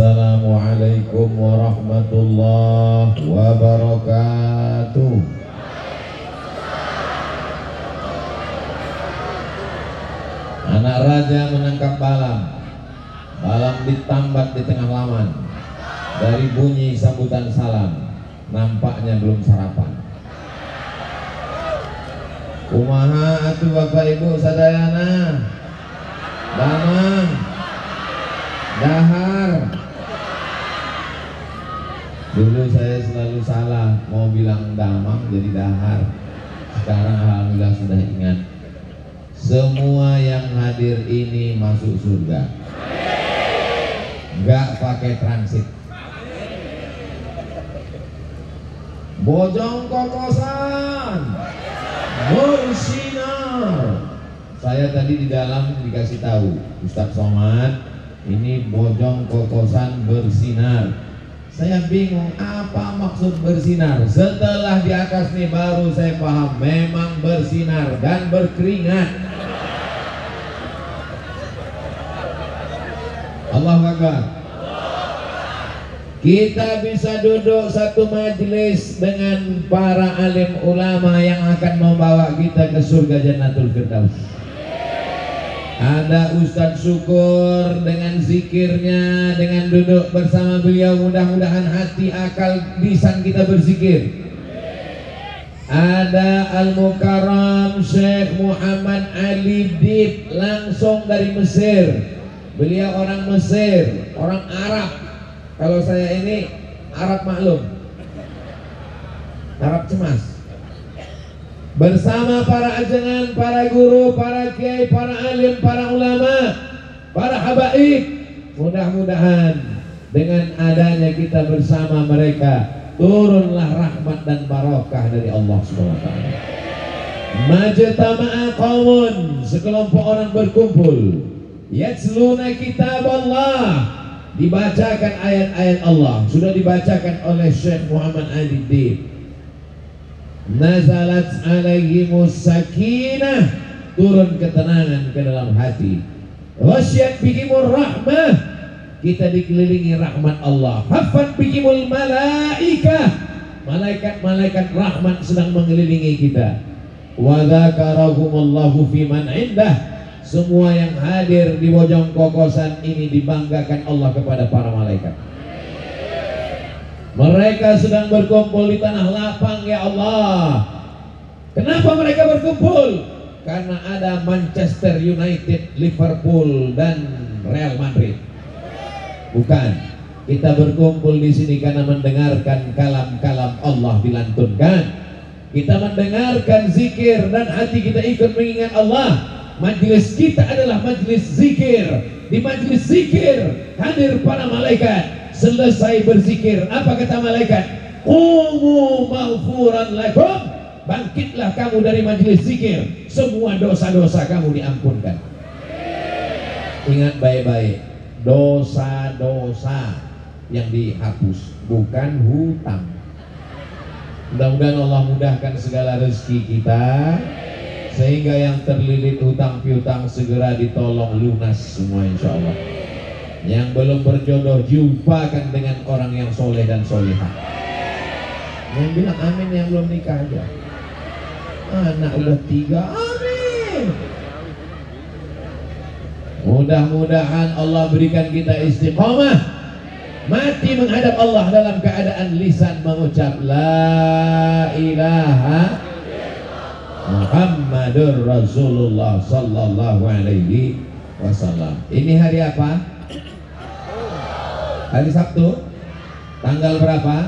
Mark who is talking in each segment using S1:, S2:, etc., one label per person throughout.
S1: Assalamualaikum warahmatullahi wabarakatuh. Anak raja menangkap balang. Balang ditambat di tengah laman. Dari bunyi sambutan salam, nampaknya belum sarapan. Kumaha atuh Bapak Ibu sadayana, damang, dahar. Dulu saya selalu salah, mau bilang damang jadi dahar. Sekarang alhamdulillah sudah ingat. Semua yang hadir ini masuk surga, nggak pakai transit. Bojong kokosan bersinar. Saya tadi di dalam dikasih tahu Ustadz Somad, ini bojong kokosan bersinar. Saya bingung apa maksud bersinar. Setelah di atas nih baru saya paham, memang bersinar dan berkeringat. Allahu Akbar. Kita bisa duduk satu majelis dengan para alim ulama yang akan membawa kita ke surga Jannatul Firdaus. Ada Ustadz Syukur dengan zikirnya, dengan duduk bersama beliau, mudah-mudahan hati, akal, lisan kita berzikir. Ada Al-Mukarram Syekh Muhammad Ali Dib, langsung dari Mesir. Beliau orang Mesir, orang Arab. Kalau saya ini Arab maklum, Arab cemas. Bersama para ajengan, para guru, para kiai, para alim, para ulama, para habaib. Mudah-mudahan dengan adanya kita bersama mereka, turunlah rahmat dan barokah dari Allah Subhanahu wa taala. Majtama'a qaumun, sekelompok orang berkumpul, yatluna kitab Allah, dibacakan ayat-ayat Allah. Sudah dibacakan oleh Syekh Muhammad Ali Dib. Nazalat alaihimus sakinah, turun ketenangan ke dalam hati. Wasyat bihimur rahmah, kita dikelilingi rahmat Allah. Hafat bihimul malaikah, malaikat-malaikat rahmat sedang mengelilingi kita. Wa dzakarahumullahu fi man indah, semua yang hadir di bojong kokosan ini dibanggakan Allah kepada para malaikat. Mereka sedang berkumpul di tanah lapang, ya Allah. Kenapa mereka berkumpul? Karena ada Manchester United, Liverpool, dan Real Madrid. Bukan. Kita berkumpul di sini karena mendengarkan kalam-kalam Allah dilantunkan. Kita mendengarkan zikir dan hati kita ikut mengingat Allah. Majelis kita adalah majelis zikir. Di majelis zikir hadir para malaikat. Selesai berzikir, apa kata malaikat? Qumu maghfuran lakum, bangkitlah kamu dari majelis zikir, semua dosa-dosa kamu diampunkan. Ingat baik-baik, dosa-dosa yang dihapus, bukan hutang. Mudah-mudahan Allah mudahkan segala rezeki kita, sehingga yang terlilit hutang piutang segera ditolong lunas semua insya Allah. Yang belum berjodoh jumpakan dengan orang yang soleh dan solehah. Yang bilang amin yang belum nikah aja. Anak udah 3, amin. Mudah-mudahan Allah berikan kita istiqomah, mati menghadap Allah dalam keadaan lisan mengucap la ilaha Muhammadur Rasulullah sallallahu alaihi wasallam. Ini hari apa? Hari Sabtu. Tanggal berapa?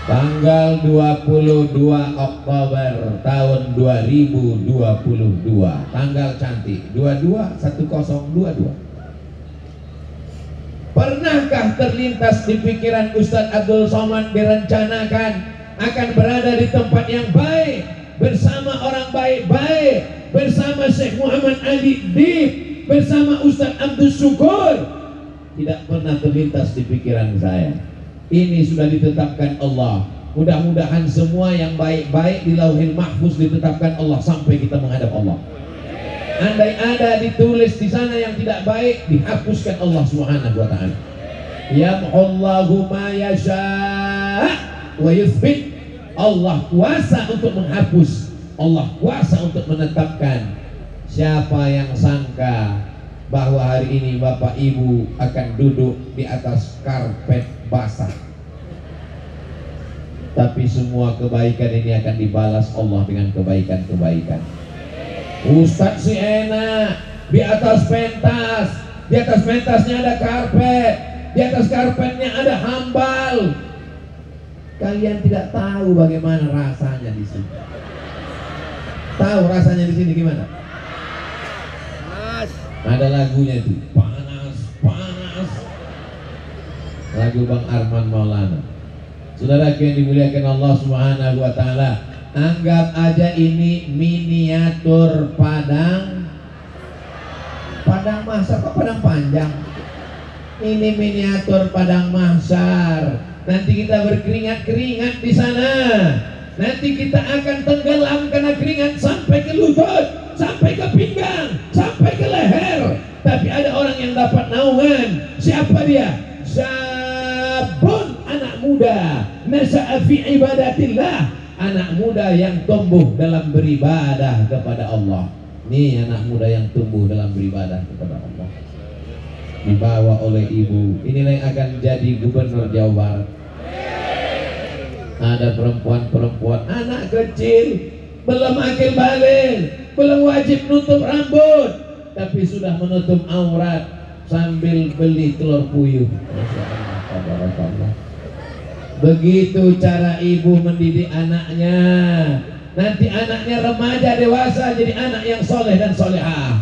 S1: Tanggal 22 Oktober tahun 2022. Tanggal cantik 221022. Pernahkah terlintas di pikiran Ustadz Abdul Somad direncanakan akan berada di tempat yang baik, bersama orang baik-baik, bersama Syekh Muhammad Ali Dib, bersama Ustadz Abdul Syukur? Tidak pernah terlintas di pikiran saya. Ini sudah ditetapkan Allah. Mudah-mudahan semua yang baik-baik di Lauhil Mahfuz ditetapkan Allah sampai kita menghadap Allah. Andai ada ditulis di sana yang tidak baik, dihapuskan Allah Subhanahu wa taala. Yamhullahu ma yasha' wa yuthbit. Allah kuasa untuk menghapus, Allah kuasa untuk menetapkan. Siapa yang sangka bahwa hari ini Bapak Ibu akan duduk di atas karpet basah, tapi semua kebaikan ini akan dibalas Allah dengan kebaikan-kebaikan. Ustadz si enak di atas pentas, di atas pentasnya ada karpet, di atas karpetnya ada hambal. Kalian tidak tahu bagaimana rasanya di sini. Tahu rasanya di sini gimana? Panas. Ada lagunya itu, panas, panas. Lagu Bang Arman Maulana. Saudara yang dimuliakan Allah Subhanahu wa taala, anggap aja ini miniatur padang mahsyar. Kok padang panjang? Ini miniatur padang mahsyar. Nanti kita berkeringat-keringat di sana. Nanti kita akan tenggelam karena keringat sampai ke lutut, sampai ke pinggang, sampai ke leher. Tapi ada orang yang dapat naungan. Siapa dia? Syabun, anak muda, nasya'a fi ibadatillah, anak muda yang tumbuh dalam beribadah kepada Allah. Nih anak muda yang tumbuh dalam beribadah kepada Allah, dibawa oleh ibu. Inilah yang akan jadi gubernur Jawa Barat. Ada perempuan-perempuan, anak kecil, belum akil balik, belum wajib nutup rambut, tapi sudah menutup aurat sambil beli telur puyuh. Masya Allah. Begitu cara ibu mendidik anaknya. Nanti anaknya remaja dewasa jadi anak yang soleh dan solehah.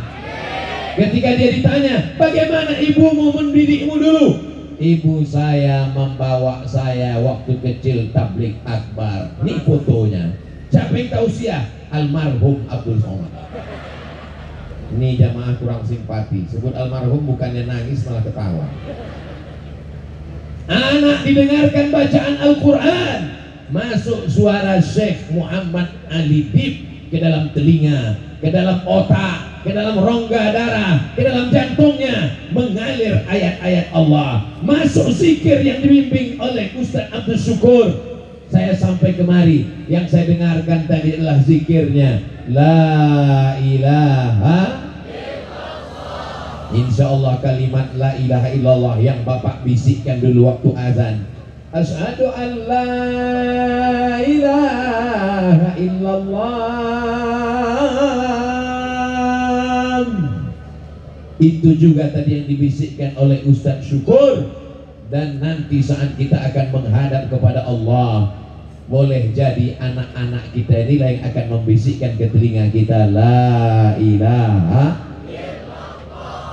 S1: Ketika dia ditanya, bagaimana ibumu mendidikmu dulu? Ibu saya membawa saya waktu kecil tabligh akbar. Ini fotonya. Siapa yang tahu usia? Almarhum Abdul Somad. Ini jamaah kurang simpati. Sebut almarhum bukannya nangis malah ketawa. Anak didengarkan bacaan Al-Quran, masuk suara Syekh Muhammad Ali Dib ke dalam telinga, ke dalam otak, ke dalam rongga darah, ke dalam jantungnya, mengalir ayat-ayat Allah. Masuk zikir yang dibimbing oleh Ustaz Abdul Syukur. Saya sampai kemari, yang saya dengarkan tadi adalah zikirnya La ilaha illallah. Insya Allah kalimat La ilaha illallah yang Bapak bisikkan dulu waktu azan. Asyhadu an la ilaha illallah. Itu juga tadi yang dibisikkan oleh Ustadz Syukur. Dan nanti saat kita akan menghadap kepada Allah, boleh jadi anak-anak kita inilah yang akan membisikkan ke telinga kita La ilaha illallah.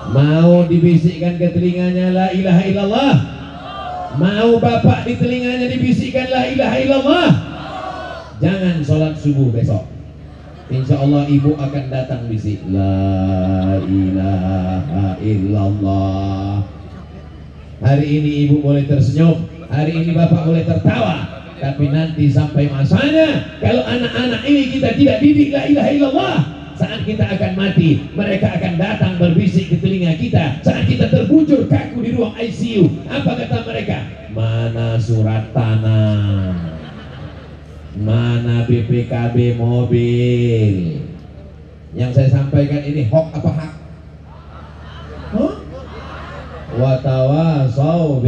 S1: Mau dibisikkan ke telinganya La ilaha illallah? Mau bapak di telinganya dibisikkan La ilaha illallah? Jangan sholat subuh besok, insya Allah ibu akan datang bisik La ilaha illallah. Hari ini ibu boleh tersenyum, hari ini bapak boleh tertawa, tapi nanti sampai masanya kalau anak-anak ini kita tidak didik La ilaha illallah, saat kita akan mati, mereka akan datang berbisik di telinga kita. Saat kita terbujur kaku di ruang ICU, apa kata mereka? Mana surat tanah? Mana BPKB mobil? Yang saya sampaikan ini hoax apa hak? Huh? Watawasau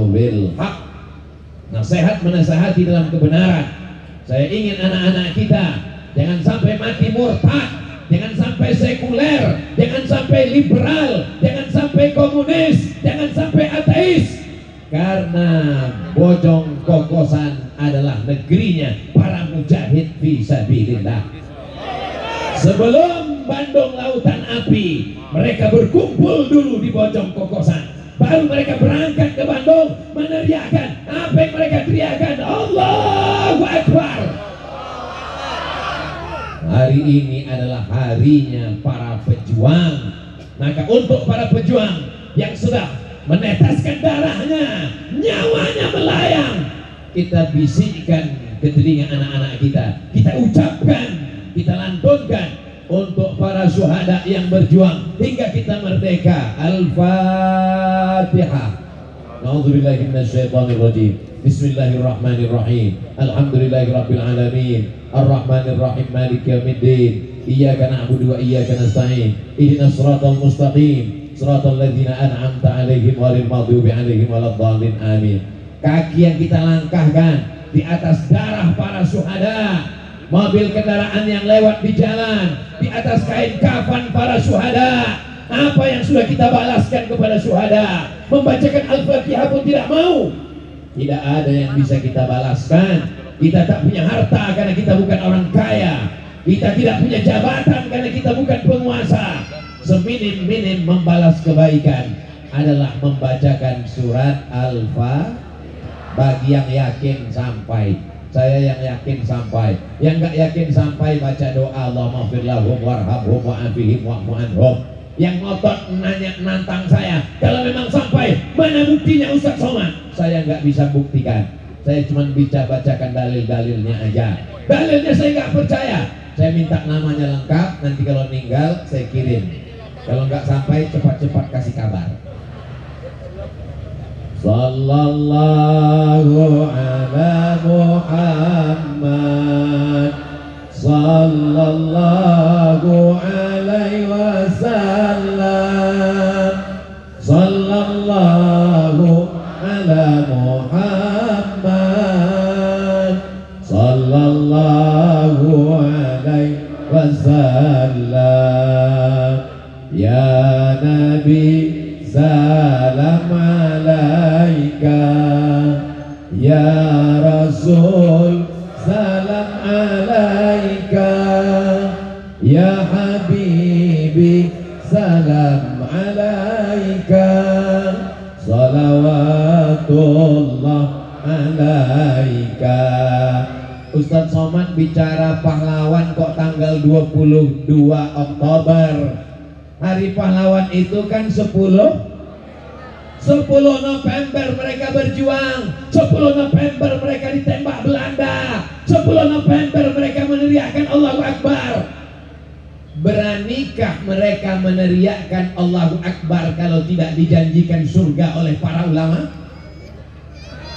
S1: bil hak. Nasihat menasihati dalam kebenaran. Saya ingin anak-anak kita jangan sampai mati murtad, jangan sampai sekuler, jangan sampai liberal, jangan sampai komunis, jangan sampai ateis. Karena Bojong Kokosan adalah negerinya para mujahid fisabilillah. Sebelum Bandung Lautan Api, mereka berkumpul dulu di Bojong Kokosan. Baru mereka berangkat ke Bandung meneriakkan apa yang mereka teriakkan, Allahu Akbar. Hari ini adalah harinya para pejuang. Maka untuk para pejuang yang sudah menetaskan darahnya, nyawanya melayang, kita bisikkan ke telinga anak-anak kita, kita ucapkan, kita lantunkan, untuk para syuhada yang berjuang hingga kita merdeka. Al-Fatihah. A'udzubillahi minasyaitonirrajim. Bismillahirrahmanirrahim. Alhamdulillahirabbil alamin. Arrahmanirrahim. Maliki yaumiddin. Iyyaka na'budu wa iyyaka nasta'in. Ihdinas shiratal mustaqim. Shiratal ladzina an'amta 'alaihim ghairil maghdubi 'alaihim waladdallin. Amin. Kaki yang kita langkahkan di atas darah para syuhada, mobil kendaraan yang lewat di jalan, di atas kain kafan para syuhada. Apa yang sudah kita balaskan kepada syuhada? Membacakan Al-Fatihah pun tidak mau. Tidak ada yang bisa kita balaskan. Kita tak punya harta karena kita bukan orang kaya. Kita tidak punya jabatan karena kita bukan penguasa. Seminim-minim membalas kebaikan adalah membacakan surat Al-Fatihah. Bagi yang yakin sampai, saya yang yakin sampai. Yang nggak yakin sampai baca doa Allahumma ighfir lahum warhamhum wa'afihim wa'fu anhum. Yang ngotot nantang saya, kalau memang sampai, mana buktinya Ustaz Somad? Saya nggak bisa buktikan. Saya cuma bisa bacakan dalil-dalilnya aja. Dalilnya saya nggak percaya. Saya minta namanya lengkap, nanti kalau meninggal saya kirim. Kalau nggak sampai, cepat-cepat kasih kabar. Sallallahu ala Muhammad, sallallahu alaihi wasallam, sallallahu ala Muhammad, sallallahu alaihi wasallam. Ya Nabi salam alaika, ya Rasul salam alaika, ya Habibi salam alaika, salawatullah alaika. Ustaz Somad bicara pahlawan kok tanggal 22 Oktober. Hari pahlawan itu kan 10 November mereka berjuang, 10 November mereka ditembak Belanda, 10 November mereka meneriakkan Allahu Akbar. Beranikah mereka meneriakkan Allahu Akbar kalau tidak dijanjikan surga oleh para ulama?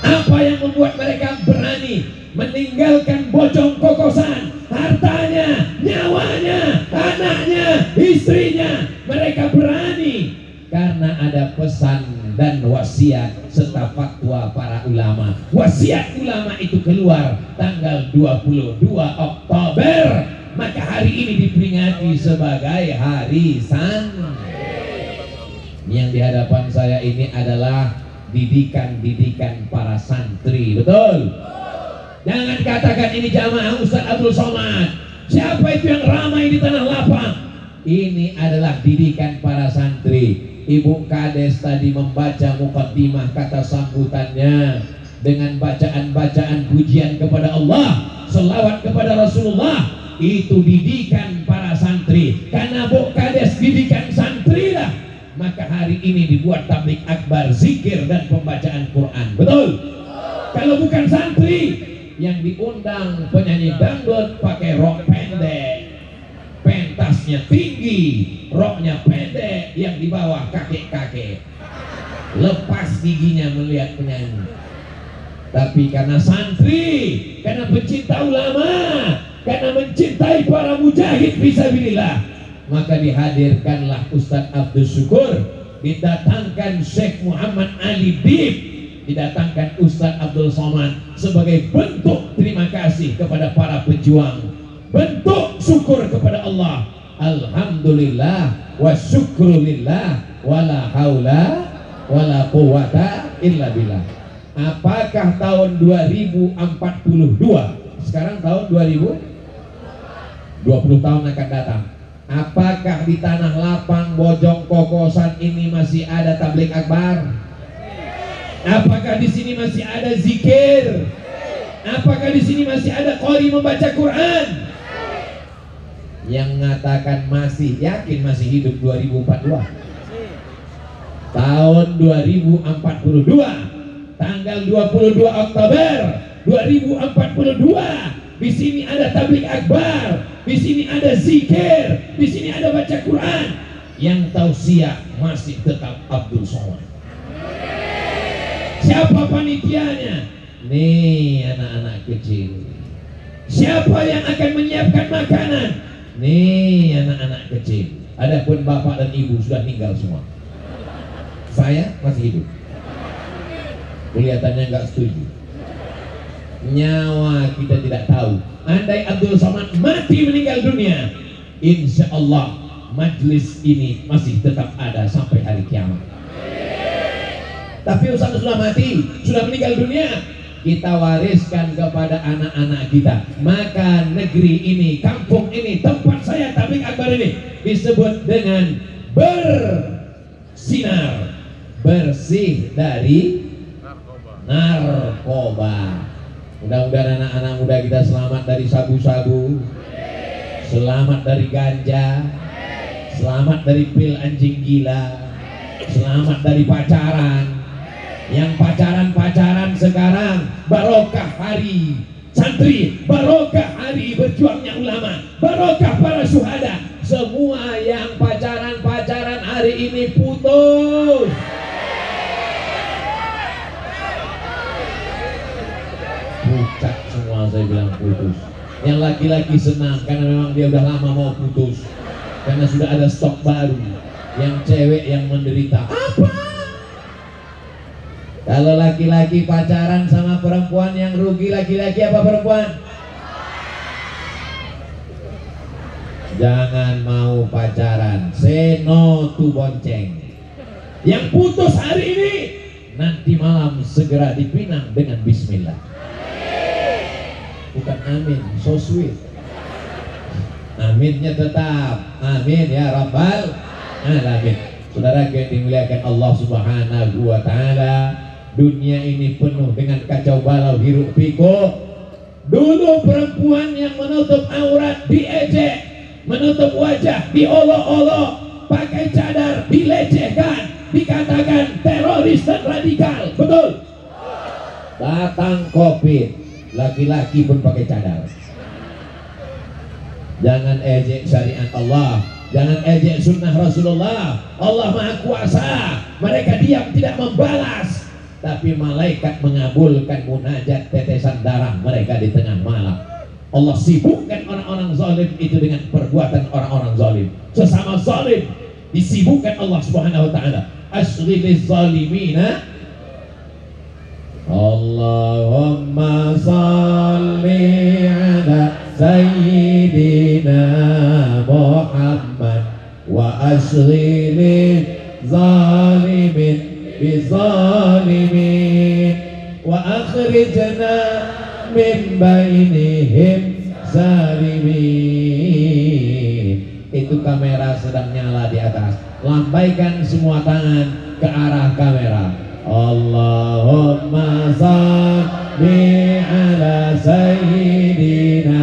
S1: Apa yang membuat mereka berani meninggalkan bojong kokosan, hartanya, nyawanya, anaknya, istrinya? Mereka berani karena ada pesan dan wasiat serta fatwa para ulama. Wasiat ulama itu keluar tanggal 22 Oktober. Maka hari ini diperingati sebagai Hari Santri. Yang di hadapan saya ini adalah didikan-didikan para santri, betul? Jangan katakan ini jamaah Ustaz Abdul Somad. Siapa itu yang ramai di Tanah Lapang? Ini adalah didikan para santri. Ibu Kades tadi membaca mukaddimah kata sambutannya dengan bacaan-bacaan pujian kepada Allah, selawat kepada Rasulullah. Itu didikan para santri. Karena Bu Kades didikan santri lah, maka hari ini dibuat tablik akbar, zikir dan pembacaan Quran. Betul? Kalau bukan santri, yang diundang penyanyi dangdut pakai rok pendek, pentasnya tinggi, roknya pendek, yang di bawah kakek-kakek, lepas giginya melihat penyanyi. Tapi karena santri, karena pencinta ulama, karena mencintai para mujahid fisabilillah, maka dihadirkanlah Ustadz Abdul Syukur, didatangkan Syekh Muhammad Ali Bib, didatangkan Ustadz Abdul Somad sebagai bentuk terima kasih kepada para pejuang, bentuk syukur kepada Allah. Alhamdulillah wa syukrulillah wala haula wala quwata illa billah. Apakah tahun 2042, sekarang tahun 2020 tahun akan datang, apakah di Tanah Lapang, Bojong Kokosan ini masih ada tablik akbar? Apakah di sini masih ada zikir? Apakah di sini masih ada qori membaca Quran? Yang mengatakan masih, yakin masih hidup 2042. Tahun 2042, tanggal 22 Oktober 2042, di sini ada tabligh akbar, di sini ada zikir, di sini ada baca Quran. Yang tausiah masih tetap Abdul Somad. Siapa panitianya? Nih anak-anak kecil. Siapa yang akan menyiapkan makanan? Nih anak-anak kecil. Adapun bapak dan ibu sudah meninggal semua. Saya masih hidup. Kelihatannya nggak setuju. Nyawa kita tidak tahu. Andai Abdul Somad mati meninggal dunia, insya Allah majlis ini masih tetap ada sampai hari kiamat. Tapi Ustaz sudah mati, sudah meninggal dunia, kita wariskan kepada anak-anak kita. Maka negeri ini, kampung ini, tempat saya tabligh akbar ini disebut dengan bersinar, bersih dari narkoba. Mudah-mudahan anak-anak muda kita selamat dari sabu-sabu, selamat dari ganja, selamat dari pil anjing gila, selamat dari pacaran. Yang pacaran-pacaran sekarang barokah hari santri, barokah hari berjuangnya ulama, barokah para syuhada. Semua yang pacaran-pacaran hari ini putus. Pucat semua, saya bilang putus. Yang laki-laki senang karena memang dia udah lama mau putus, karena sudah ada stok baru. Yang cewek yang menderita. Apa? Kalau laki-laki pacaran sama perempuan, yang rugi laki-laki apa perempuan? Jangan mau pacaran, say no to bonceng. Yang putus hari ini, nanti malam segera dipinang dengan bismillah. Bukan amin, so sweet. Aminnya tetap amin ya rabbal alamin. Saudara yang dimuliakan Allah Subhanahu wa taala, dunia ini penuh dengan kacau balau hiruk pikuk. Dulu perempuan yang menutup aurat diejek, menutup wajah diolok-olok, pakai cadar dilecehkan, dikatakan teroris dan radikal. Betul? Datang Covid, laki-laki pun pakai cadar. Jangan ejek syariat Allah, jangan ejek sunnah Rasulullah. Allah Maha Kuasa. Mereka diam tidak membalas, tapi malaikat mengabulkan munajat tetesan darah mereka di tengah malam. Allah sibukkan orang-orang zalim itu dengan perbuatan orang-orang zalim. Sesama zalim disibukkan Allah Subhanahu wa taala. Asghiliz zalimina. Allahumma salli ala sayyidina Muhammad wa asghiliz zalimin bizalimin wa akhrijna min bainihim zalimin. Itu kamera sedang nyala di atas. Lambaikan semua tangan ke arah kamera. Allahumma salli ala sayyidina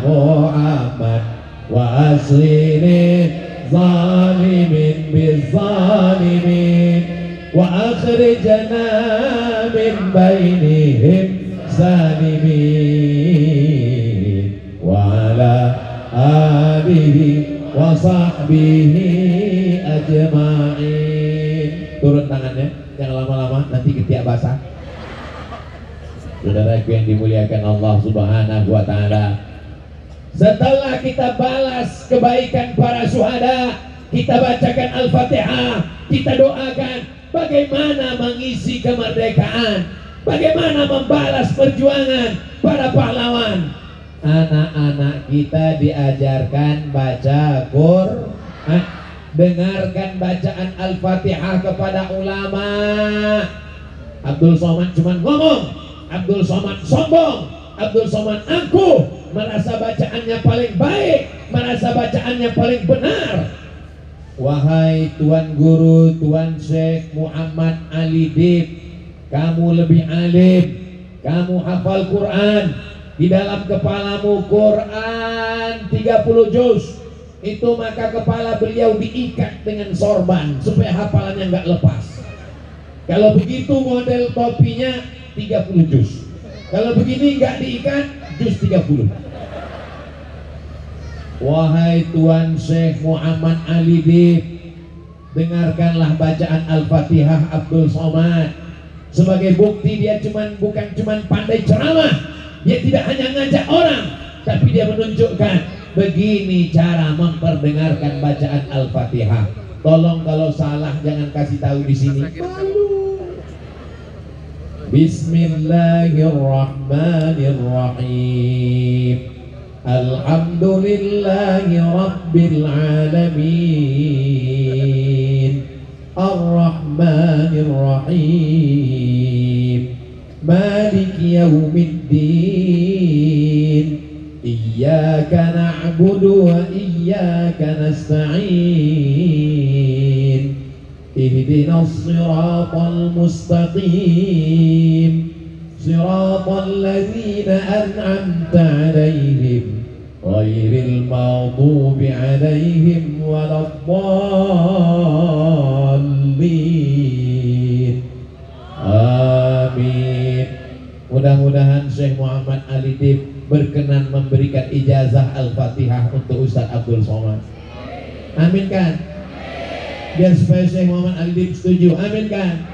S1: Muhammad wa asghiliz zalimin bizalimin wa akhrijna min bainihim zalimin wa ala alihi wa sahbihi ajma'in. Turun tangannya, jangan lama-lama nanti ketiak basah. Saudara yang dimuliakan Allah Subhanahu wa taala, setelah kita balas kebaikan para syuhada, kita bacakan Al-Fatihah, kita doakan bagaimana mengisi kemerdekaan, bagaimana membalas perjuangan para pahlawan. Anak-anak kita diajarkan baca Quran, dengarkan bacaan Al-Fatihah kepada ulama. Abdul Somad cuma ngomong, Abdul Somad sombong, Abdul Somad angkuh, merasa bacaannya paling baik, merasa bacaannya paling benar. Wahai Tuan Guru, Tuan Syekh Muhammad Ali Dib, kamu lebih alim, kamu hafal Quran, di dalam kepalamu Quran 30 juz. Itu maka kepala beliau diikat dengan sorban supaya hafalannya nggak lepas. Kalau begitu model topinya 30 juz. Kalau begini nggak diikat juz 30. Wahai Tuan Syekh Muhammad Ali Dib, dengarkanlah bacaan Al-Fatihah Abdul Somad. Sebagai bukti dia bukan cuman pandai ceramah, dia tidak hanya ngajak orang, tapi dia menunjukkan begini cara memperdengarkan bacaan Al-Fatihah. Tolong kalau salah jangan kasih tahu di sini. Bismillahirrahmanirrahim. Alhamdulillahi Rabbil Alamin. Ar-Rahmanir-Rahim. Maliki Yawmiddin. Iyyaka na'budu wa iyyaka nasta'in. Ihdinas siratal mustaqim. Siratal ladzina an'amta 'alaihim ghairil maghdubi 'alaihim waladdallin. Amin. Mudah-mudahan Syekh Muhammad Ali Dib berkenan memberikan ijazah Al-Fatihah untuk Ustaz Abdul Somad. Amin kan? Biar supaya Syekh Muhammad Ali Dib setuju. Amin kan?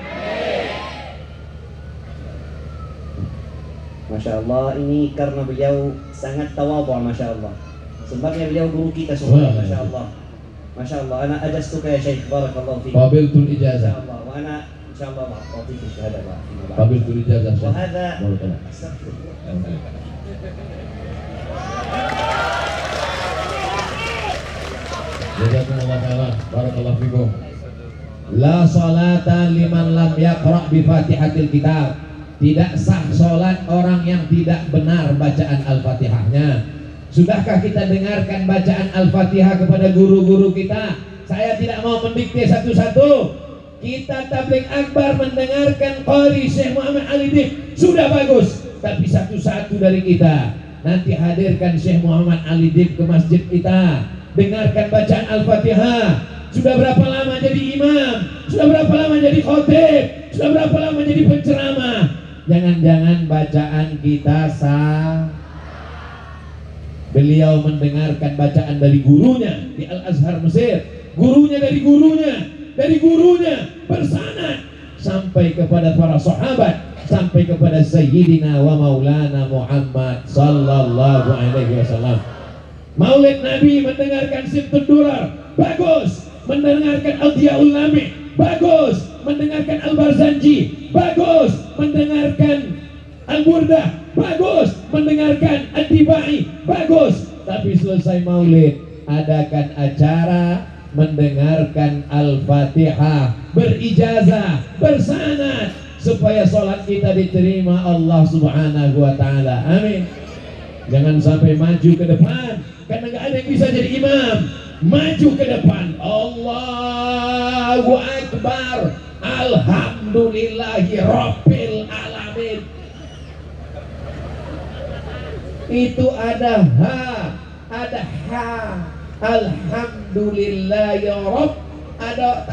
S2: Masya Allah, ini karena beliau sangat tawadhu, Masya Allah. Sebabnya beliau guru kita semua, Masya Allah. Masya Allah, ana ajastuka ya Syekh, barakallahu fiik.
S1: Qabiltul ijazah.
S2: Masya Allah, wa ana insya Allah ma'atati fi syahadah wa
S1: qabiltul ijazah.
S2: Wa hadha
S1: Jazakumullah khairan, barakallahu fikum. La salata liman lam yaqra' bi Fatihatil Kitab. Tidak sah sholat orang yang tidak benar bacaan Al-Fatihahnya. Sudahkah kita dengarkan bacaan Al-Fatihah kepada guru-guru kita? Saya tidak mau mendikte satu-satu. Kita tabligh akbar mendengarkan qari Syekh Muhammad Ali Dib sudah bagus. Tapi satu-satu dari kita nanti hadirkan Syekh Muhammad Ali Dib ke masjid kita, dengarkan bacaan Al-Fatihah. Sudah berapa lama jadi imam? Sudah berapa lama jadi khotib? Sudah berapa lama jadi penceramah? Jangan-jangan bacaan kita sah. Beliau mendengarkan bacaan dari gurunya di Al-Azhar Mesir. Gurunya dari gurunya bersanad sampai kepada para sahabat, sampai kepada Sayyidina wa Maulana Muhammad sallallahu alaihi wasallam. Maulid Nabi mendengarkan Simtud Durar, bagus. Mendengarkan Al-Diyaul Lami, bagus. Mendengarkan Al-Barzanji, bagus. Mendengarkan Al-Burdah, bagus. Mendengarkan Ad-Dibai, bagus. Tapi selesai maulid, adakan acara mendengarkan Al-Fatihah, berijazah, bersanad, supaya sholat kita diterima Allah Subhanahu wa ta'ala. Amin. Jangan sampai maju ke depan karena gak ada yang bisa jadi imam. Maju ke depan. Allahu Akbar. Alhamdulillahi Rabbil Alamin. Itu ada ha, ada ha. Alhamdulillahi Rabb. Ada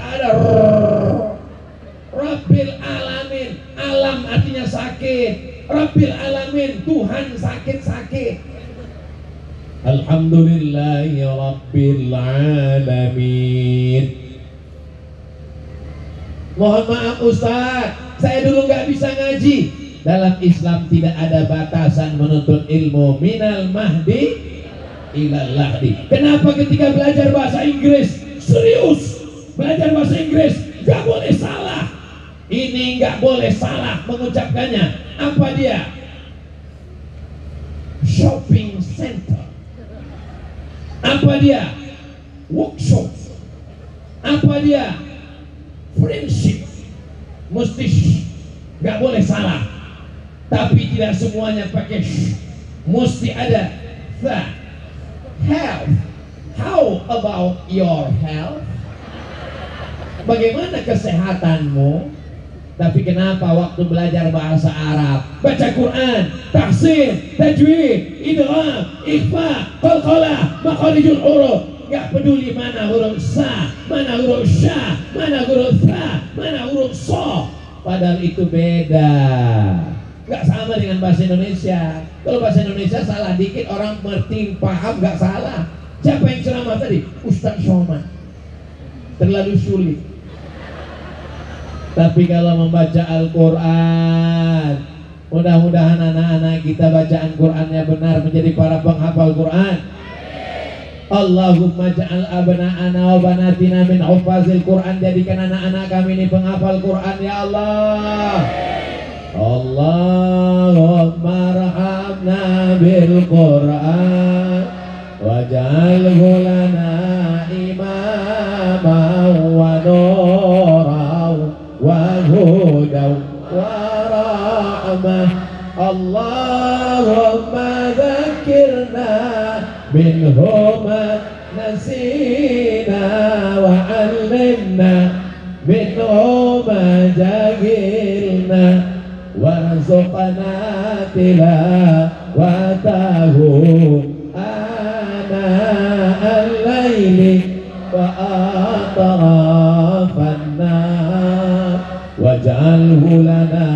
S1: Rabbil Alamin. Alam artinya sakit. Rabbil Alamin, Tuhan sakit-sakit. Alhamdulillahi Rabbil Alamin. Mohon maaf Ustaz, saya dulu nggak bisa ngaji. Dalam Islam tidak ada batasan menuntut ilmu minal mahdi ilal lahdi. Kenapa ketika belajar bahasa Inggris serius? Belajar bahasa Inggris nggak boleh salah. Ini nggak boleh salah mengucapkannya. Apa dia? Shopping center. Apa dia? Workshop. Apa dia? Friendship. Mesti nggak boleh salah. Tapi tidak semuanya pakai sh. Mesti ada the. Health. How about your health? Bagaimana kesehatanmu? Tapi kenapa waktu belajar bahasa Arab, baca Quran, tahsin, tajwid, idgham, ikhfa, qalqalah, makharijul huruf, gak peduli mana huruf sa, mana huruf sya, mana huruf tha, mana huruf so, padahal itu beda. nggak sama dengan bahasa Indonesia. Kalau bahasa Indonesia salah dikit orang ngerti paham, nggak salah. Siapa yang ceramah tadi? Ustaz Somad. Terlalu sulit. Tapi kalau membaca Al-Quran, mudah-mudahan anak-anak kita bacaan Qurannya benar, menjadi para penghafal Quran. Allahumma ja'al abna'ana wa banatina min hufazil Quran. Jadikan anak-anak kami ini penghafal Quran ya Allah. Allahumma arhamna bil Quran waj'alhu lana imaman wa nuran wa hudan wa rahmah. Allahumma dzakirna minhu ma nasina wa 'allimna minhu ma jahilna warzuqna tilawatahu ana al-laili wa atrafan nahar waj'alhu lana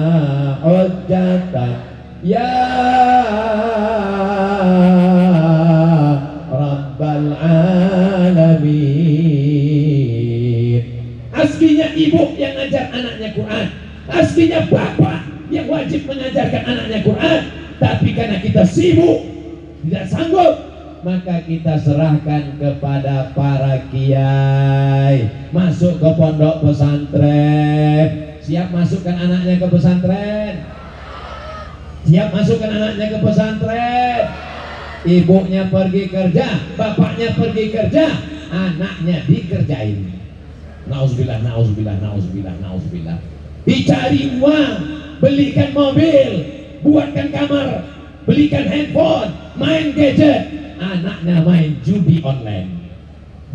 S1: hujjatan ya Rabbal alamin. Aslinya ibu yang ngajar anaknya Quran, aslinya bapak yang wajib mengajarkan anaknya Quran. Tapi karena kita sibuk, tidak sanggup, maka kita serahkan kepada para kiai. Masuk ke pondok pesantren. Siap masukkan anaknya ke pesantren? Siap masukkan anaknya ke pesantren? Ibunya pergi kerja, bapaknya pergi kerja, anaknya dikerjain. Nauzubillah, nauzubillah, nauzubillah, nauzubillah. Dicari uang, belikan mobil, buatkan kamar, belikan handphone, main gadget. Anaknya main judi online,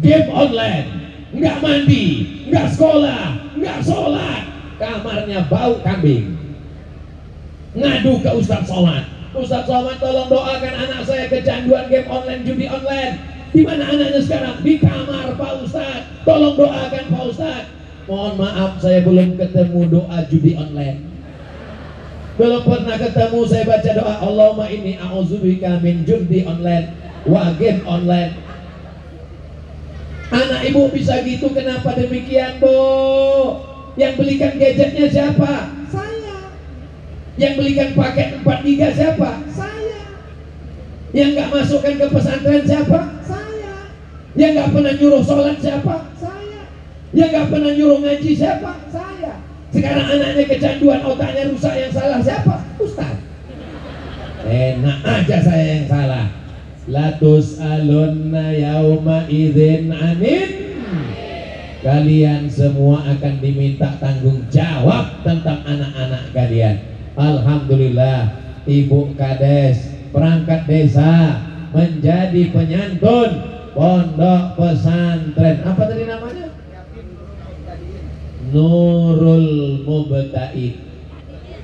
S1: game online, nggak mandi, nggak sekolah, nggak sholat, kamarnya bau kambing. Ngadu ke Ustaz Somad, Ustaz Somad tolong doakan anak saya kecanduan game online, judi online. Di mana anaknya sekarang? Di kamar Pak Ustaz. Tolong doakan Pak Ustaz. Mohon maaf, saya belum ketemu doa judi online. Belum pernah ketemu saya baca doa Allahumma inni a'udzubika min judi online wa game online. Anak ibu bisa gitu, kenapa demikian, Bu? Yang belikan gadgetnya siapa? Saya. Yang belikan paket 4 giga siapa? Saya. Yang nggak masukkan ke pesantren siapa? Saya. Yang nggak pernah nyuruh sholat siapa? Saya. Yang nggak pernah nyuruh ngaji siapa? Saya. Sekarang anaknya kecanduan, otaknya rusak, yang salah siapa? Ustaz. Enak aja saya yang salah. Latus alunna yauma idzin anin. Kalian semua akan diminta tanggung jawab tentang anak-anak kalian. Alhamdulillah, Ibu Kades perangkat desa menjadi penyantun pondok pesantren. Apa tadi namanya? Nurul Mubta'id,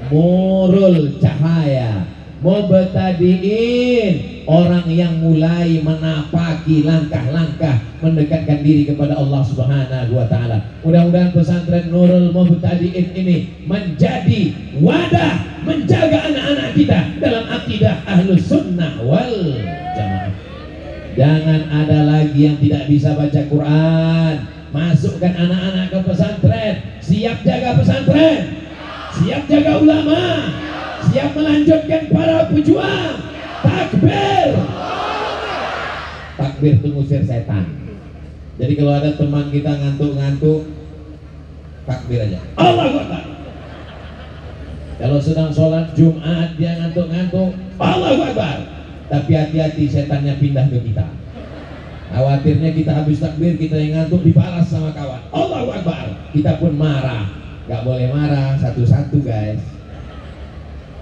S1: Nurul Cahaya, Mubtadiin, orang yang mulai menapaki langkah-langkah mendekatkan diri kepada Allah Subhanahu wa Ta'ala. Mudah-mudahan pesantren Nurul Mubtadiin ini menjadi wadah menjaga anak-anak kita dalam akidah Ahlus Sunnah wal Jamaah. Jangan ada lagi yang tidak bisa baca Quran. Masukkan anak-anak ke pesantren. Siap jaga pesantren, siap jaga ulama, siap melanjutkan para pejuang. Takbir, takbir itu ngusir setan. Jadi kalau ada teman kita ngantuk-ngantuk, takbir aja, Allahu Akbar. Kalau sedang sholat Jumat dia ngantuk-ngantuk, Allahu Akbar. Tapi hati-hati, setannya pindah ke kita. Khawatirnya kita habis takbir, kita yang ngantuk dibalas sama kawan, Allahu Akbar. Kita pun marah. Gak boleh marah, satu-satu guys.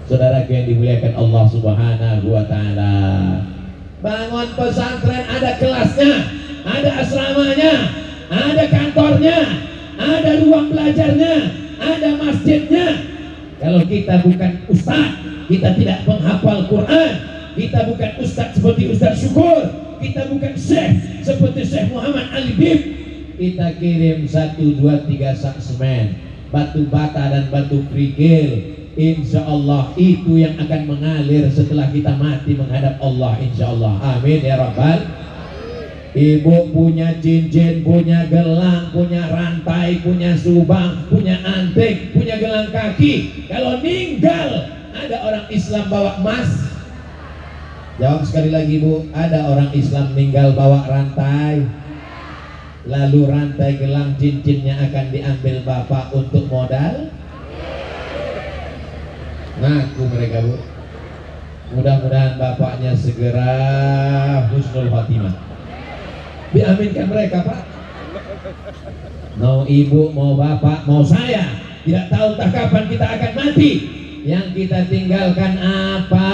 S1: Saudara yang dimuliakan Allah Subhanahu wa Ta'ala, bangun pesantren ada kelasnya, ada asramanya, ada kantornya, ada ruang belajarnya, ada masjidnya. Kalau kita bukan ustaz, kita tidak menghafal Quran, kita bukan ustaz seperti Ustaz Syukur, kita bukan syekh seperti Syekh Muhammad Ali Bib, kita kirim 1, 2, 3 sak semen, batu bata dan batu kerikil, insya Allah itu yang akan mengalir setelah kita mati menghadap Allah, insya Allah. Amin ya Rabbal. Ibu punya cincin, punya gelang, punya rantai, punya subang, punya anting, punya gelang kaki. Kalau meninggal, ada orang Islam bawa emas? Jawab sekali lagi Bu, ada orang Islam meninggal bawa rantai? Lalu rantai gelang cincinnya akan diambil Bapak untuk modal? Ngaku mereka Bu. Mudah-mudahan Bapaknya segera husnul khotimah. Diaminkan mereka Pak. Mau ibu, mau bapak, mau saya, tidak tahu entah kapan kita akan mati. Yang kita tinggalkan apa?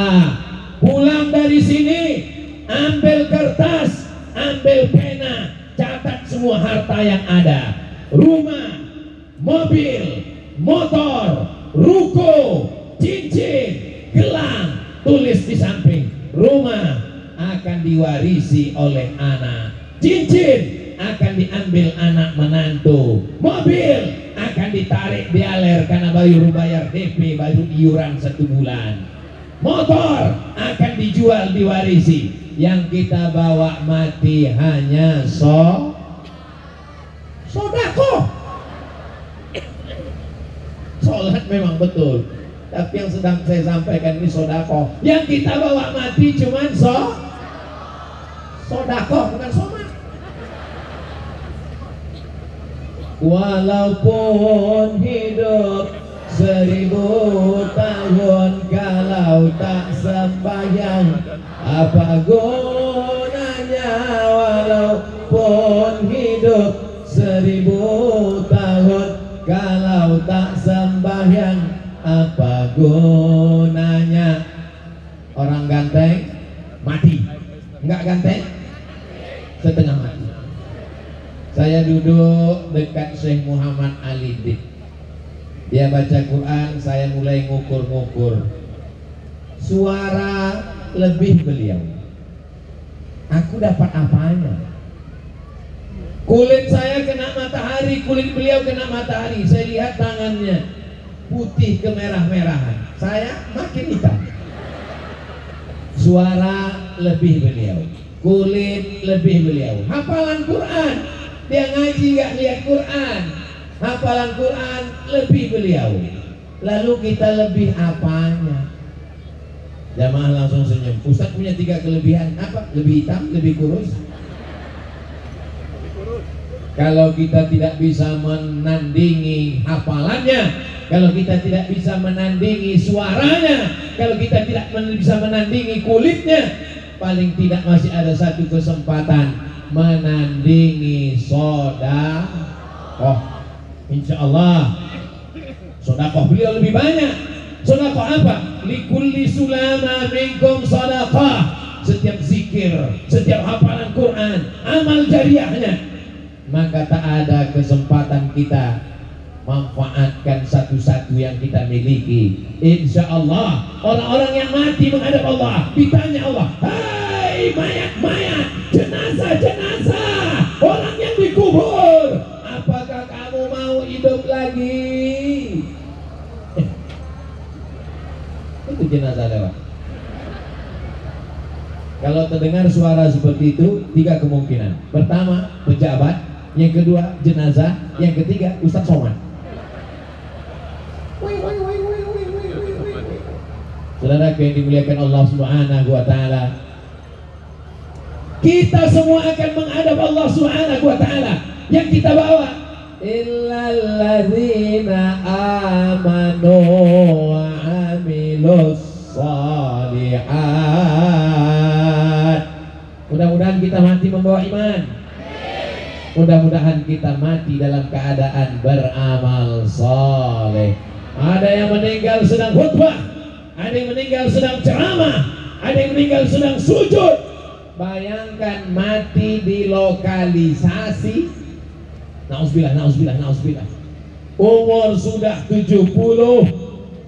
S1: Pulang dari sini, ambil kertas, ambil pena, catat semua harta yang ada. Rumah, mobil, motor, ruko, cincin, gelang. Tulis di samping. Rumah akan diwarisi oleh anak. Cincin akan diambil anak menantu. Mobil akan ditarik dialer karena baru bayar DP, baru iuran 1 bulan. Motor akan dijual diwarisi. Yang kita bawa mati hanya sodako. Sholat memang betul, tapi yang sedang saya sampaikan ini sodako. Yang kita bawa mati cuman sodako, bukan somat. Walaupun hidup 1000 tahun, kalau tak sembahyang apa gunanya? Walaupun hidup 1000 tahun, kalau tak sembahyang apa gunanya? Orang ganteng mati, enggak ganteng setengah mati. Saya duduk dekat Syekh Muhammad Ali Dik. Dia baca Quran, saya mulai ngukur-ngukur. Suara lebih beliau. Aku dapat apanya? Kulit saya kena matahari, kulit beliau kena matahari. Saya lihat tangannya putih kemerah-merahan, saya makin hitam. Suara lebih beliau, kulit lebih beliau. Hafalan Quran, dia ngaji gak lihat Quran. Hafalan Quran lebih beliau. Lalu kita lebih apanya? Jamaah langsung senyum. Ustaz punya 3 kelebihan. Apa? Lebih hitam, lebih kurus. Kalau kita tidak bisa menandingi hafalannya, kalau kita tidak bisa menandingi suaranya, kalau kita tidak bisa menandingi kulitnya, paling tidak masih ada satu kesempatan menandingi sodakoh. Insya Allah sodakoh beliau lebih banyak. Sodakoh apa? Likulli sulama minkum sodakoh. Setiap zikir, setiap hafalan Quran, amal jariahnya. Maka tak ada kesempatan kita manfaatkan satu-satu yang kita miliki. Insya Allah orang-orang yang mati menghadap Allah, ditanya Allah, hai mayat-mayat, jenazah-jenazah, orang yang dikubur, apakah kamu mau hidup lagi? Itu jenazah lewat. Kalau terdengar suara seperti itu, 3 kemungkinan. Pertama, pejabat. Yang kedua, jenazah. Yang ketiga, Ustaz Somad. Saudara yang dimuliakan Allah Subhanahu wa ta'ala, kita semua akan menghadap Allah Subhanahu wa ta'ala. Yang kita bawa illalladzina amanu wa amilus shalihat. Mudah-mudahan kita mati membawa iman. Mudah-mudahan kita mati dalam keadaan beramal soleh. Ada yang meninggal sedang khutbah, ada yang meninggal sedang ceramah, ada yang meninggal sedang sujud. Bayangkan mati di lokalisasi. Nauzubillah, nauzubillah, nauzubillah. Umur sudah 70,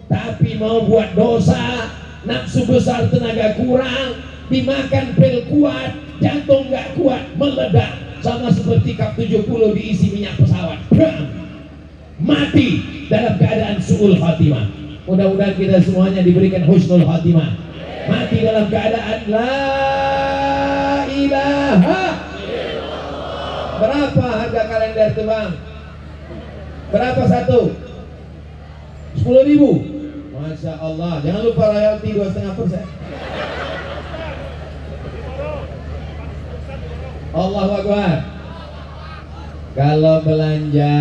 S1: tapi mau buat dosa, nafsu besar, tenaga kurang, dimakan pil kuat, jantung nggak kuat, meledak. Sama seperti kap 70 diisi minyak pesawat. Mati dalam keadaan su'ul khatimah. Mudah-mudahan kita semuanya diberikan husnul khatimah, mati dalam keadaan la ilaha. Berapa harga kalender tuh bang? Berapa satu? 10.000. Masya Allah. Jangan lupa royalti 2,5%. Allahu Akbar. Kalau belanja,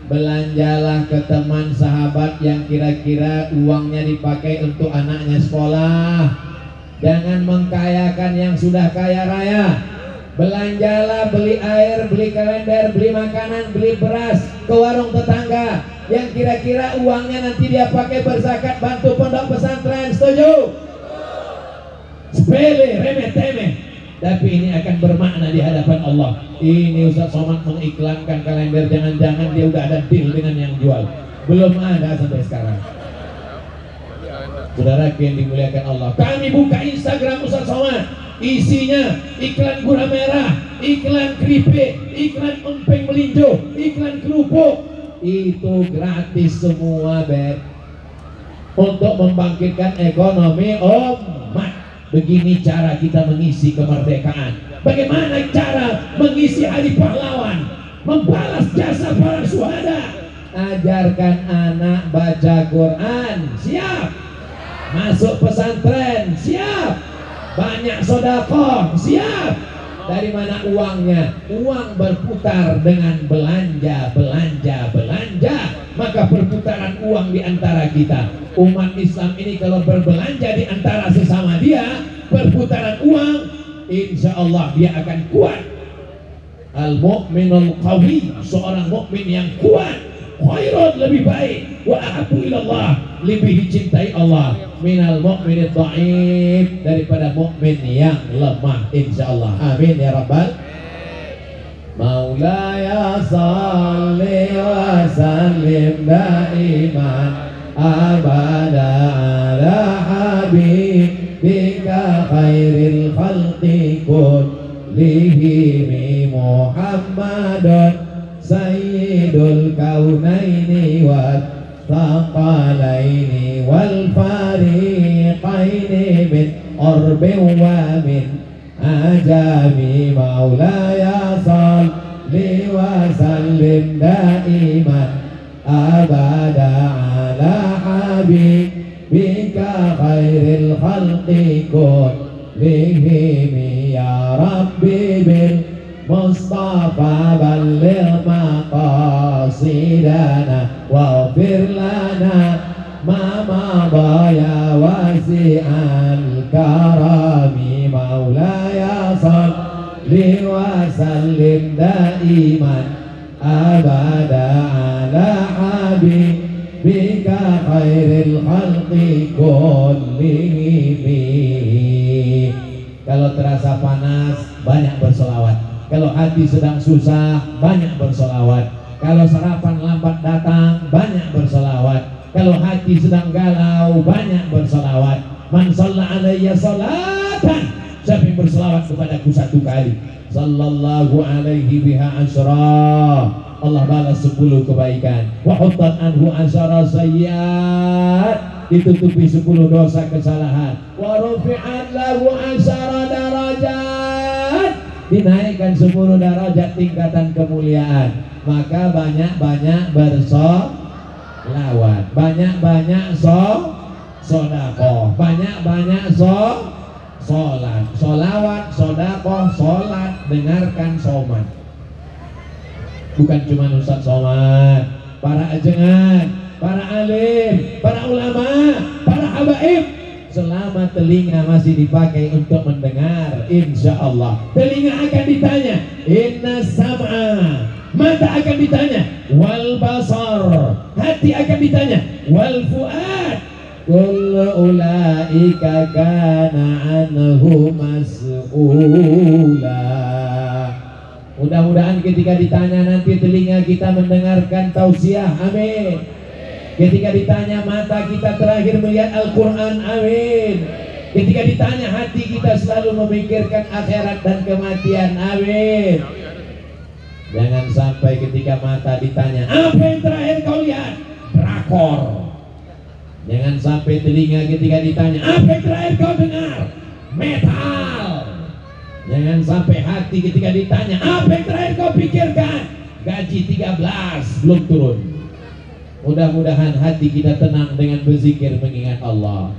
S1: belanjalah ke teman sahabat yang kira-kira uangnya dipakai untuk anaknya sekolah. Jangan mengkayakan yang sudah kaya raya. Belanjalah, beli air, beli kalender, beli makanan, beli beras ke warung tetangga yang kira-kira uangnya nanti dia pakai berzakat, bantu pondok pesantren. Setuju? Sepele, remeh temeh, tapi ini akan bermakna di hadapan Allah. Ini Ustaz Somad mengiklankan kalender, jangan-jangan dia udah ada deal dengan yang jual. Belum ada sampai sekarang. Saudara yang dimuliakan Allah, kami buka Instagram Ustaz Somad, isinya iklan gula merah, iklan keripik, iklan empeng melinjo, iklan kerupuk. Itu gratis semua, Beb, untuk membangkitkan ekonomi umat. Begini cara kita mengisi kemerdekaan. Bagaimana cara mengisi hari pahlawan, membalas jasa para syuhada. Ajarkan anak baca Quran, siap. Masuk pesantren, siap. Banyak sedekah, siap. Dari mana uangnya? Uang berputar dengan belanja. Maka perputaran uang di antara kita, umat Islam ini kalau berbelanja di antara sesama dia, perputaran uang, insya Allah dia akan kuat. Al-mu'minul qawi, seorang mukmin yang kuat, khairun, lebih baik, wa ahabbu ilallah, lebih dicintai Allah, minal mu'minid dha'if, daripada mukmin yang lemah, insyaallah. Amin ya rabbal Maulaya salli wa sallim daiman abada ala habibika khairil khalqi kullihim Muhammadun sayyidul kaunaini wa thaqalaini wal fariqaini min urbin wa min ajami. Maulaya salli wa sallim daiman abada ala habibika khairil khalqi kullihim ya rabbi bil Mustafa balligh maqasidana waghfir lana ma madha ya wasi'al karami. Maulaya salli wa sallim daiman abada ala habibika khairil khalqi kullihim. Kalau terasa panas, banyak bersolawat. Kalau hati sedang susah, banyak bersolawat. Kalau sarapan lambat datang, banyak bersolawat. Kalau hati sedang galau, banyak bersolawat. Man shalla alayya salatan, siapa yang berselawat kepadaku satu kali, sallallahu alaihi biha asyra, Allah balas 10 kebaikan. Wa huttat anhu asyara sayyiat, ditutupi 10 dosa kesalahan. Wa rufi'at lahu asyara darajat, dinaikkan 10 derajat tingkatan kemuliaan. Maka banyak-banyak bersolawat, banyak-banyak sedekah, banyak-banyak sholat, sholawat, sedekah, sholat, dengarkan Somad. Bukan cuma Ustaz Somad, para ajengan, para alim, para ulama, para habaib. Selama telinga masih dipakai untuk mendengar, insya Allah telinga akan ditanya, inna sam'a, mata akan ditanya, wal basar, hati akan ditanya, wal fuad, kullu ulaika kana anhu mas'ula. Mudah-mudahan ketika ditanya nanti telinga kita mendengarkan tausiah, amin. Ketika ditanya mata kita terakhir melihat Al-Quran, amin. Ketika ditanya hati kita selalu memikirkan akhirat dan kematian, amin. Jangan sampai ketika mata ditanya, apa yang terakhir kau lihat? Drakor. sampai telinga ketika ditanya apa yang terakhir kau dengar, metal. Jangan sampai hati ketika ditanya apa yang terakhir kau pikirkan, gaji 13 belum turun. Mudah-mudahan hati kita tenang dengan berzikir mengingat Allah.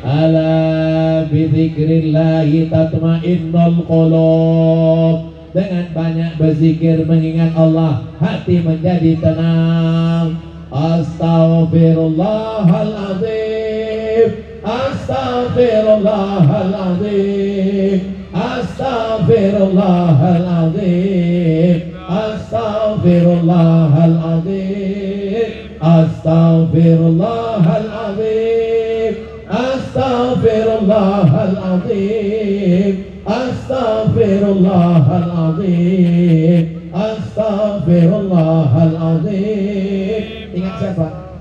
S1: Ala bidzikrillahi tatmainnul qulub. Dengan banyak berzikir mengingat Allah, hati menjadi tenang. Astaghfirullahaladzim, astaghfirullahaladzim, astaghfirullahaladzim, astaghfirullahaladzim, astaghfirullahaladzim, astaghfirullahaladzim, astaghfirullahaladzim, astaghfirullahaladzim. Ingat siapa?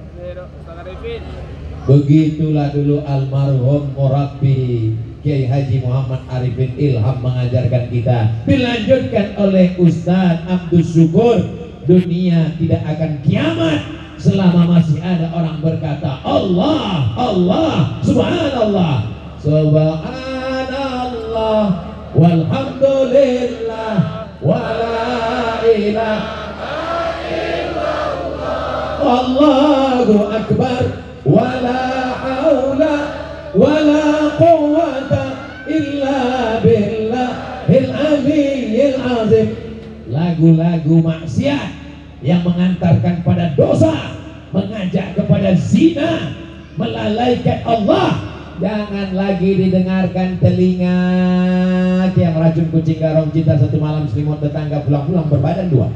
S1: Begitulah dulu almarhum Murabi Kiai Haji Muhammad Arifin Ilham mengajarkan kita. Dilanjutkan oleh Ustadz Abdul Syukur. Dunia tidak akan kiamat selama masih ada orang berkata Allah, Allah, Subhanallah, Subhanallah, walhamdulillah, wala ilaha illallah, Allahu Akbar, wala haula wala quwwata illa billahil aliyyil azim. Lagu-lagu maksiat yang mengantarkan pada dosa, mengajak kepada zina, melalaikan Allah, jangan lagi didengarkan telinga. Yang racun kucing garong cinta satu malam, selimut tetangga pulang-pulang berbadan dua.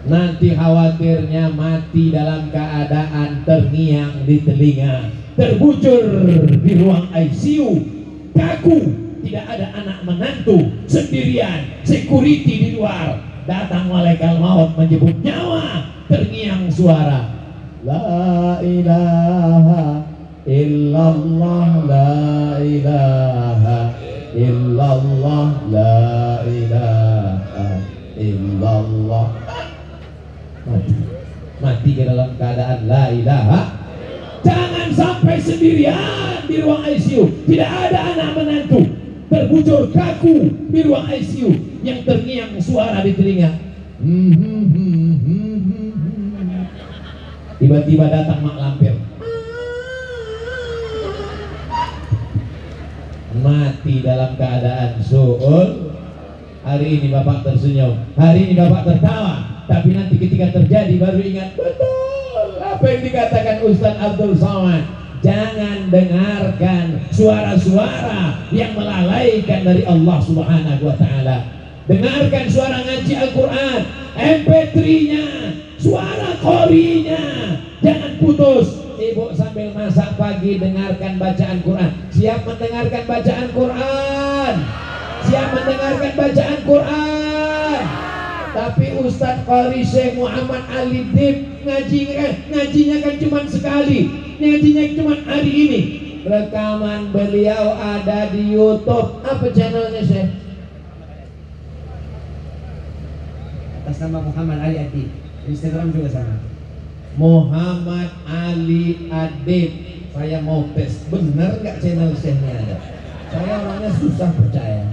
S1: Nanti khawatirnya mati dalam keadaan terngiang di telinga, terbujur di ruang ICU, kaku, tidak ada anak menantu, sendirian, security di luar. Datang malaikat maut menyebut nyawa, terngiang suara la ilaha illallah, la ilaha illallah, la ilaha illallah. Mati ke dalam keadaan la ilaha. Jangan sampai sendirian di ruang ICU, tidak ada anak menantu, terbujur kaku di ruang ICU, yang terngiang suara di telinga. Tiba-tiba datang mak lampir, mati dalam keadaan su'ul. Hari ini bapak tersenyum, hari ini bapak tertawa, tapi nanti ketika terjadi baru ingat betul apa yang dikatakan Ustaz Abdul Somad. Jangan dengarkan suara-suara yang melalaikan dari Allah Subhanahu wa ta'ala. Dengarkan suara ngaji Al-Quran, MP3-nya, suara qorinya, jangan putus. Ibu sambil masak pagi dengarkan bacaan Quran. Siap mendengarkan bacaan Quran? Siap mendengarkan bacaan Quran? Tapi Ustadz Qari Syekh Muhammad Ali Dib ngajinya kan cuma sekali, ngajinya cuma hari ini. Rekaman beliau ada di YouTube. Apa channelnya Syekh?
S2: Atas nama Muhammad Ali Adib. Instagram juga sama,
S1: Muhammad Ali Adib. Saya mau tes bener nggak channel Syekhnya ada. Saya orangnya susah percaya.